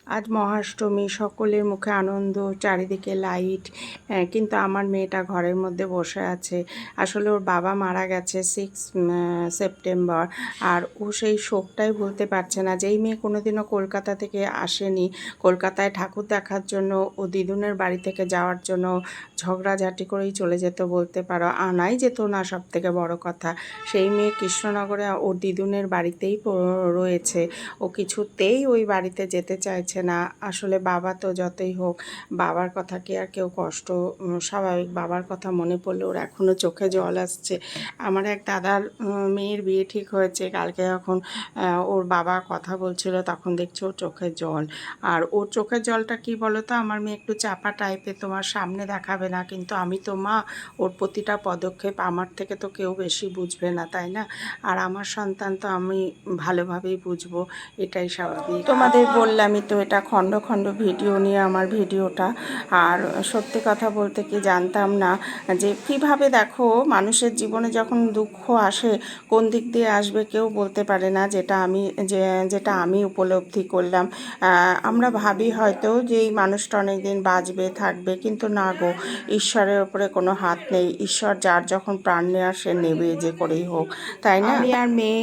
আজ মহাষ্টমী, সকলের মুখে আনন্দ, চারিদিকে লাইট। কিন্তু আমার মেয়েটা ঘরের মধ্যে বসে আছে। আসলে ওর বাবা মারা গেছে 6 সেপ্টেম্বর, আর ও সেই শোকটাই ভুলতে পারছে না। যেই মেয়ে কোনোদিনও কলকাতা থেকে আসেনি, কলকাতায় ঠাকুর দেখার জন্য ও দিদুনের বাড়ি থেকে যাওয়ার জন্য ঝগড়াঝাটি করেই চলে যেত বলতে পারো, আনাই যেত না সব থেকে বড় কথা। সেই মেয়ে কৃষ্ণনগরে ওর দিদুনের বাড়িতেই রয়েছে। ও কিছুতেই ওই বাড়িতে যেতে চাইছে না। আসলে বাবা তো যতই হোক, বাবার কথা কি আর কেউ কষ্ট, স্বাভাবিক। বাবার কথা মনে পড়লে ওর এখনও চোখে জল আসছে। আমার এক দাদার মেয়ের বিয়ে ঠিক হয়েছে কালকে, যখন ওর বাবা কথা বলছিল তখন দেখছি ওর চোখের জল। আর ওর চোখের জলটা কি বলো তো, আমার মেয়ে একটু চাপা টাইপের, তোমার সামনে দেখাবে না, কিন্তু আমি তো মা, ওর প্রতিটা পদক্ষেপ আমার থেকে তো কেউ বেশি বুঝবে না, তাই না? আর আমার সন্তান তো আমি ভালোভাবেই বুঝবো, এটাই স্বাভাবিক। তোমাদের বললামই তো, এটা খণ্ড খণ্ড ভিডিও নিয়ে আমার ভিডিওটা। আর সত্যি কথা বলতে কি, জানতাম না যে কিভাবে, দেখো, মানুষের জীবনে যখন দুঃখ আসে কোন দিক দিয়ে আসবে কেউ বলতে পারে না। যেটা আমি উপলব্ধি করলাম, আমরা ভাবি হয়তো যে এই মানুষটা অনেক দিন বাঁচবে থাকবে, কিন্তু না গো, ঈশ্বরের ওপরে কোনো হাত নেই। ঈশ্বর যার যখন প্রাণ নেওয়ার সে নেবে, যে করেই হোক, তাই না? আমি আর মেয়ে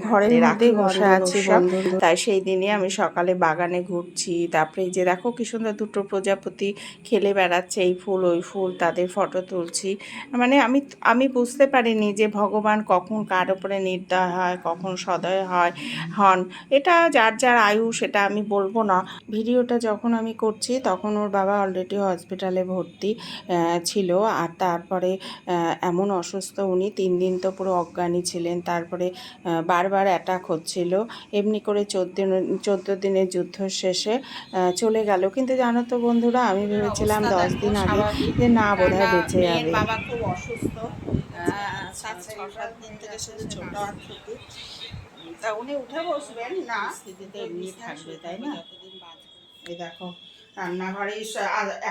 ঘরের মধ্যেই বসে আছি বন্ধু। তাই সেই দিনে আমি সকালে বাগানে ঘুরছি, তারপরে এই যে দেখো কি সুন্দর দুটো প্রজাপতি খেলে বেড়াচ্ছে, এই ফুল ওই ফুল, তাদের ফটো তুলছি। মানে আমি বুঝতে পারিনি যে ভগবান কখন কার ওপরে নির্দয় হয়, কখন সদয় হন। এটা যার যার আয়ু, সেটা আমি বলবো না। ভিডিওটা যখন আমি করছি তখন ওর বাবা অলরেডি হসপিটালে ভর্তি ছিল। আর তারপরে এমন অসুস্থ, উনি 3 দিন তো পুরো অজ্ঞানী ছিলেন। তারপরে বারবার অ্যাটাক হচ্ছিল। এমনি করে 14 দিনের যুদ্ধ শেষে চলে গেল। কিন্তু জানো তো বন্ধুরা, আমি ভেবেছিলাম 10 দিন আগে যে না, বোধহয় বেঁচে যাবে। বাবা খুব অসুস্থ, 6-7 দিন থেকে শুধু ছোট আর ছুটি। তা উনি উঠে বসবেন না, স্থিতিতে এমনি থাকবে, তাই না? এই দেখো রান্নাঘরে,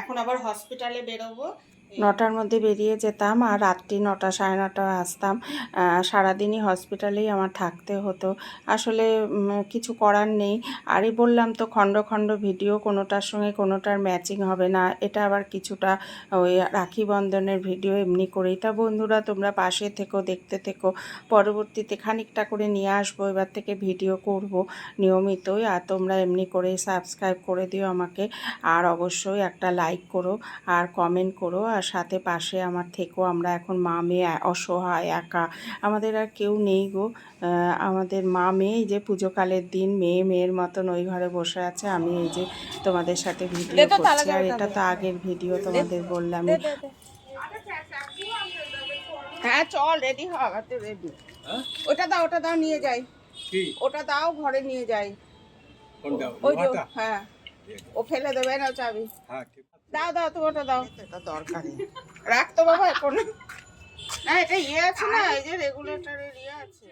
এখন আবার হসপিটালে বেরোবো। 9টার মধ্যে বেরিয়ে যেতাম, আর রাত্রি 9টা 9:30 আসতাম। সারাদিনই হসপিটালেই আমার থাকতে হতো। আসলে কিছু করার নেই। আরই বললাম তো, খণ্ড খণ্ড ভিডিও, কোনোটার সঙ্গে কোনোটার ম্যাচিং হবে না। এটা আবার কিছুটা ওই রাখি বন্ধনের ভিডিও এমনি করেই। তা বন্ধুরা, তোমরা পাশে থেকো, দেখতে থেকো। পরবর্তীতে খানিকটা করে নিয়ে আসবো, এবার থেকে ভিডিও করব নিয়মিতই। আর তোমরা এমনি করে সাবস্ক্রাইব করে দিও আমাকে, আর অবশ্যই একটা লাইক করো আর কমেন্ট করো, আর সাথে পাশে আমার থেকো। আমরা এখন মা মেয়ে অসহায়, একা, আমাদের আর কেউ নেই গো। আমাদের মা মেয়ে, এই যে পুজোকালের দিন মেয়ের মতন ওই ঘরে বসে আছে। আমি এই যে তোমাদের সাথে ভিডিও করছি, আর এটা তো আগের ভিডিও, তোমাদের বললামই। হ্যাঁ চল, রেডি হ, রেডি। ওটা দাও নিয়ে যাই, ওটা দাও ঘরে নিয়ে যাই। ওই যে, হ্যাঁ, ও ফেলে দেবে না চাবি। দাও দাও, তুমি ওটা দাও, এটা দরকারি। রাখ তো বাবা এখন। না, এটা ইয়ে আছে না, এই যে রেগুলেটরের ইয়ে আছে।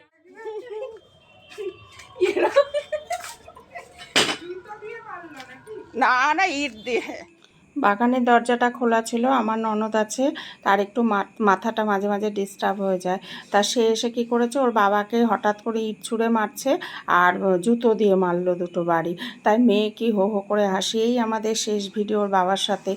না না, ইট দিয়ে। বাগানের দরজাটা খোলা ছিল, আমার ননদ আছে, তার একটু মাথাটা মাঝে মাঝে ডিস্টার্ব হয়ে যায়। তা সে এসে কী করেছে, ওর বাবাকে হঠাৎ করে ইট ছুঁড়ে মারছে, আর জুতো দিয়ে মারলো দুটো বাড়ি। তাই মেয়ে কি হো হো করে হাসি। এই আমাদের শেষ ভিডিও ওর বাবার সাথে।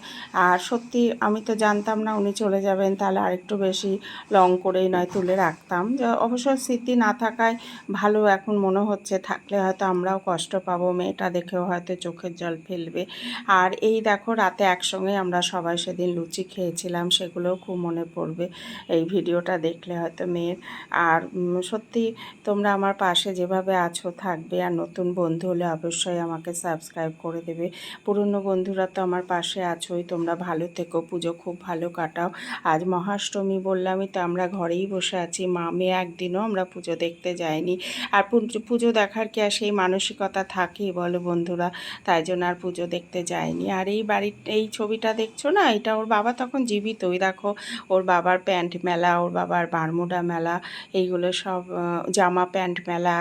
আর সত্যি আমি তো জানতাম না উনি চলে যাবেন, তাহলে আরেকটু বেশি লং করেই নয় তুলে রাখতাম। অবশ্য স্মৃতি না থাকায় ভালো এখন মনে হচ্ছে, থাকলে হয়তো আমরাও কষ্ট পাবো, মেয়েটা দেখেও হয়তো চোখের জল ফেলবে। আর এই দেখো, রাতে একসঙ্গে আমরা সবাই সেদিন লুচি খেয়েছিলাম, সেগুলোও খুব মনে পড়বে এই ভিডিওটা দেখলে হয়তো মেয়ের। আর সত্যি তোমরা আমার পাশে যেভাবে আছো থাকবে, আর নতুন বন্ধু হলে অবশ্যই আমাকে সাবস্ক্রাইব করে দেবে। পুরনো বন্ধুরা তো আমার পাশে আছোই। তোমরা ভালো থেকো, পুজো খুব ভালো কাটাও। আজ মহাষ্টমী বললামই তো, আমরা ঘরেই বসে আছি, মা মেয়ে একদিনও আমরা পুজো দেখতে যাইনি। আর পুজো দেখার কি আর সেই মানসিকতা থাকে বলো বন্ধুরা, তাই জন্য আর পুজো দেখতে যাইনি। আর এই ছবিটা দেখছো না, এটা ওর বাবা তখন জীবিত। ওই দেখো ওর বাবার প্যান্ট মেলা, ওর বাবার বারমুডা মেলা, এইগুলো সব জামা প্যান্ট মেলা,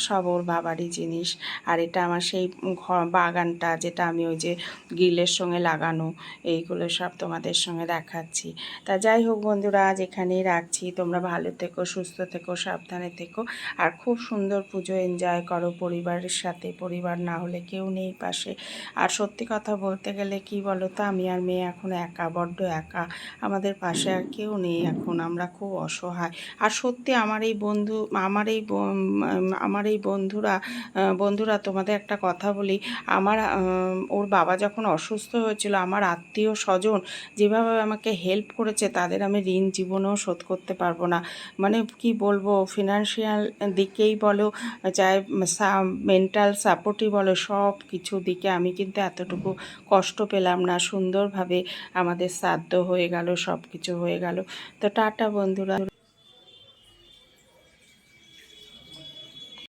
সব ওর বাবারই জিনিস। আর এটা আমার সেই বাগানটা যেটা আমি ওই যে গ্রিলের সঙ্গে লাগানো, এইগুলো সব তোমাদের সঙ্গে দেখাচ্ছি। তা যাই হোক বন্ধুরা, আজ এখানেই রাখছি। তোমরা ভালো থেকো, সুস্থ থেকো, সাবধানে থেকো, আর খুব সুন্দর পুজো এনজয় করো পরিবারের সাথে। পরিবার না হলে কেউ নেই পাশে। আর সত্যি কথা বলতে গেলে কি বলো তো, আমি আর মেয়ে এখন একা, বড্ড একা। আমাদের পাশে আর কেউ নেই এখন, আমরা খুব অসহায়। আর সত্যি আমার এই বন্ধুরা তোমাদের একটা কথা বলি, ওর বাবা যখন অসুস্থ হয়েছিল, আমার আত্মীয় স্বজন যেভাবে আমাকে হেল্প করেছে, তাদের আমি ঋণ জীবনেও শোধ করতে পারবো না। মানে কি বলবো, ফিনান্সিয়াল দিকেই বলো, চাই মেন্টাল সাপোর্টই বলো, সব কিছু দিকে আমি কিন্তু এতটুকু কষ্ট পেলাম না। সুন্দরভাবে আমাদের শ্রাদ্ধ হয়ে গেল, সব কিছু হয়ে গেল। তো টাটা বন্ধুরা।